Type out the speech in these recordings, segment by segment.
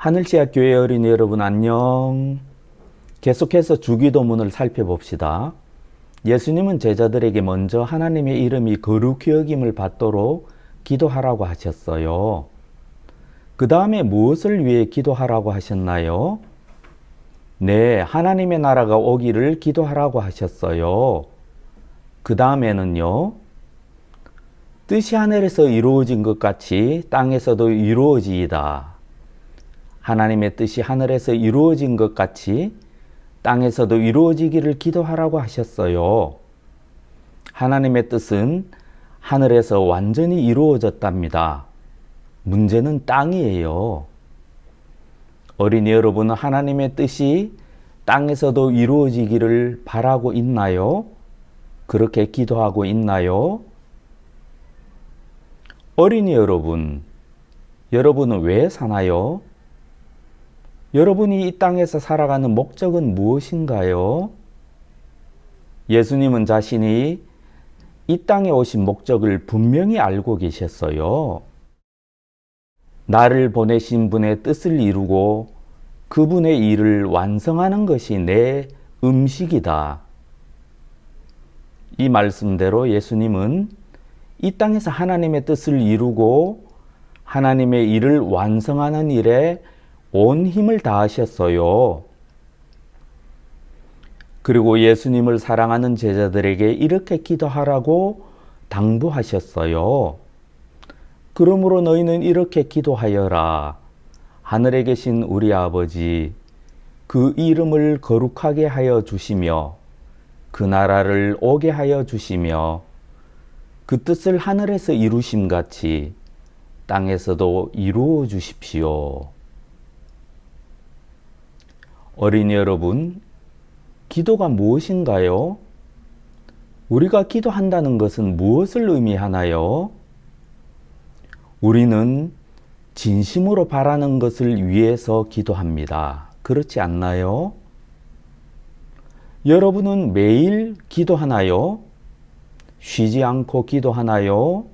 하늘씨앗 교회 어린이 여러분 안녕. 계속해서 주기도문을 살펴봅시다. 예수님은 제자들에게 먼저 하나님의 이름이 거룩히 여김을 받도록 기도하라고 하셨어요. 그 다음에 무엇을 위해 기도하라고 하셨나요? 네, 하나님의 나라가 오기를 기도하라고 하셨어요. 그 다음에는요, 뜻이 하늘에서 이루어진 것 같이 땅에서도 이루어지이다. 하나님의 뜻이 하늘에서 이루어진 것 같이 땅에서도 이루어지기를 기도하라고 하셨어요. 하나님의 뜻은 하늘에서 완전히 이루어졌답니다. 문제는 땅이에요. 어린이 여러분은 하나님의 뜻이 땅에서도 이루어지기를 바라고 있나요? 그렇게 기도하고 있나요? 어린이 여러분, 여러분은 왜 사나요? 여러분이 이 땅에서 살아가는 목적은 무엇인가요? 예수님은 자신이 이 땅에 오신 목적을 분명히 알고 계셨어요. 나를 보내신 분의 뜻을 이루고 그분의 일을 완성하는 것이 내 음식이다. 이 말씀대로 예수님은 이 땅에서 하나님의 뜻을 이루고 하나님의 일을 완성하는 일에 온 힘을 다하셨어요. 그리고 예수님을 사랑하는 제자들에게 이렇게 기도하라고 당부하셨어요. 그러므로 너희는 이렇게 기도하여라. 하늘에 계신 우리 아버지, 그 이름을 거룩하게 하여 주시며 그 나라를 오게 하여 주시며 그 뜻을 하늘에서 이루심 같이 땅에서도 이루어 주십시오. 어린이 여러분, 기도가 무엇인가요? 우리가 기도한다는 것은 무엇을 의미하나요? 우리는 진심으로 바라는 것을 위해서 기도합니다. 그렇지 않나요? 여러분은 매일 기도하나요? 쉬지 않고 기도하나요?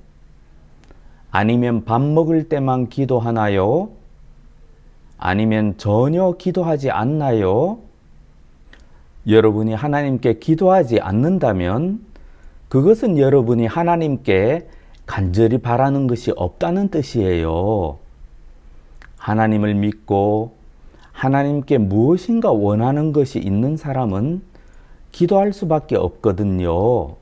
아니면 밥 먹을 때만 기도하나요? 아니면 전혀 기도하지 않나요? 여러분이 하나님께 기도하지 않는다면 그것은 여러분이 하나님께 간절히 바라는 것이 없다는 뜻이에요. 하나님을 믿고 하나님께 무엇인가 원하는 것이 있는 사람은 기도할 수밖에 없거든요.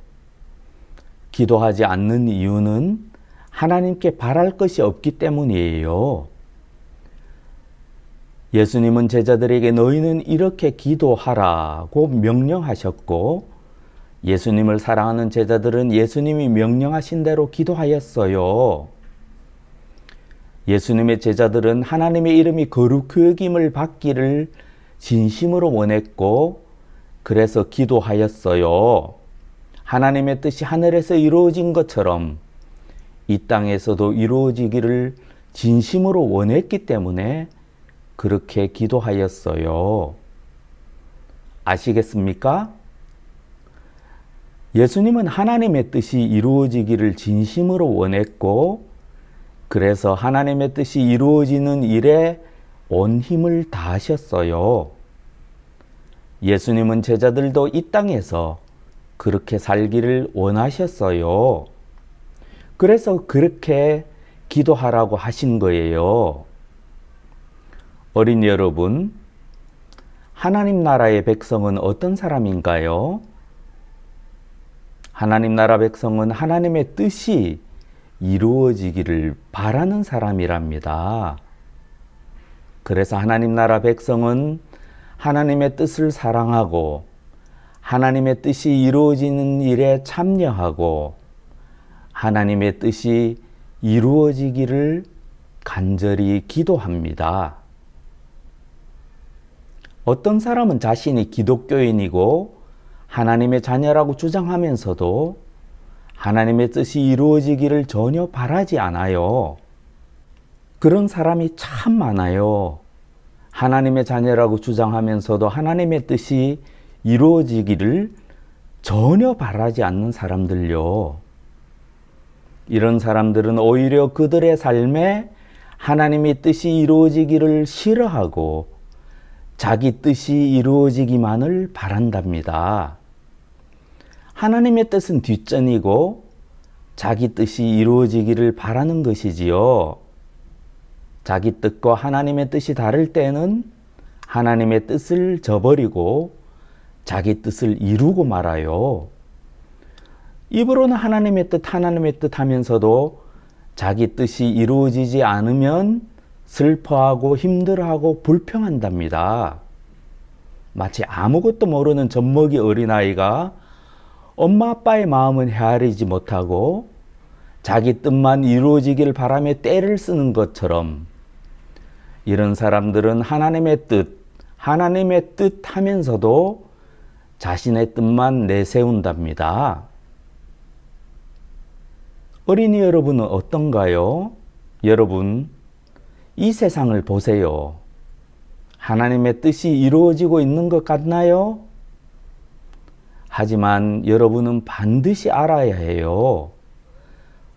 기도하지 않는 이유는 하나님께 바랄 것이 없기 때문이에요. 예수님은 제자들에게 너희는 이렇게 기도하라고 명령하셨고 예수님을 사랑하는 제자들은 예수님이 명령하신 대로 기도하였어요. 예수님의 제자들은 하나님의 이름이 거룩히 여김을 받기를 진심으로 원했고 그래서 기도하였어요. 하나님의 뜻이 하늘에서 이루어진 것처럼 이 땅에서도 이루어지기를 진심으로 원했기 때문에 그렇게 기도하였어요. 아시겠습니까? 예수님은 하나님의 뜻이 이루어지기를 진심으로 원했고 그래서 하나님의 뜻이 이루어지는 일에 온 힘을 다하셨어요. 예수님은 제자들도 이 땅에서 그렇게 살기를 원하셨어요. 그래서 그렇게 기도하라고 하신 거예요. 어린이 여러분, 하나님 나라의 백성은 어떤 사람인가요? 하나님 나라 백성은 하나님의 뜻이 이루어지기를 바라는 사람이랍니다. 그래서 하나님 나라 백성은 하나님의 뜻을 사랑하고 하나님의 뜻이 이루어지는 일에 참여하고 하나님의 뜻이 이루어지기를 간절히 기도합니다. 어떤 사람은 자신이 기독교인이고 하나님의 자녀라고 주장하면서도 하나님의 뜻이 이루어지기를 전혀 바라지 않아요. 그런 사람이 참 많아요. 하나님의 자녀라고 주장하면서도 하나님의 뜻이 이루어지기를 전혀 바라지 않는 사람들요. 이런 사람들은 오히려 그들의 삶에 하나님의 뜻이 이루어지기를 싫어하고 자기 뜻이 이루어지기만을 바란답니다. 하나님의 뜻은 뒷전이고 자기 뜻이 이루어지기를 바라는 것이지요. 자기 뜻과 하나님의 뜻이 다를 때는 하나님의 뜻을 저버리고 자기 뜻을 이루고 말아요. 입으로는 하나님의 뜻 하면서도 자기 뜻이 이루어지지 않으면 슬퍼하고 힘들어하고 불평한답니다. 마치 아무것도 모르는 젖먹이 어린아이가 엄마 아빠의 마음은 헤아리지 못하고 자기 뜻만 이루어지길 바라며 떼를 쓰는 것처럼 이런 사람들은 하나님의 뜻 하면서도 자신의 뜻만 내세운답니다. 어린이 여러분은 어떤가요? 여러분, 이 세상을 보세요. 하나님의 뜻이 이루어지고 있는 것 같나요? 하지만 여러분은 반드시 알아야 해요.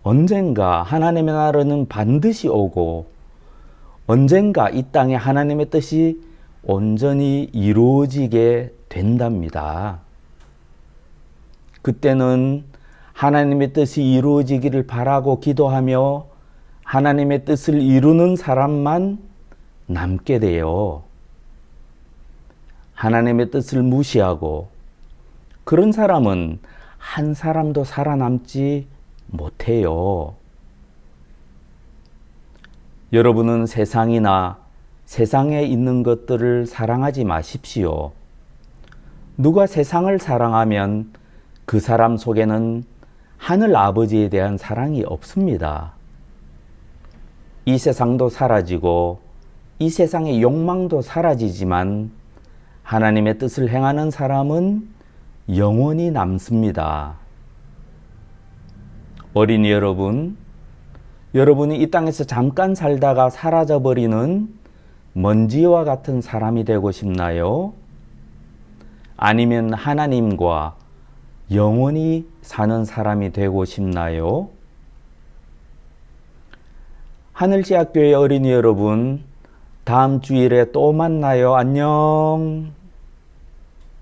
언젠가 하나님의 나라는 반드시 오고 언젠가 이 땅에 하나님의 뜻이 온전히 이루어지게 된답니다. 그때는 하나님의 뜻이 이루어지기를 바라고 기도하며 하나님의 뜻을 이루는 사람만 남게 돼요. 하나님의 뜻을 무시하고 그런 사람은 한 사람도 살아남지 못해요. 여러분은 세상이나 세상에 있는 것들을 사랑하지 마십시오. 누가 세상을 사랑하면 그 사람 속에는 하늘 아버지에 대한 사랑이 없습니다. 이 세상도 사라지고 이 세상의 욕망도 사라지지만 하나님의 뜻을 행하는 사람은 영원히 남습니다. 어린이 여러분, 여러분이 이 땅에서 잠깐 살다가 사라져버리는 먼지와 같은 사람이 되고 싶나요? 아니면 하나님과 영원히 사는 사람이 되고 싶나요? 하늘지학교의 어린이 여러분, 다음 주일에 또 만나요. 안녕.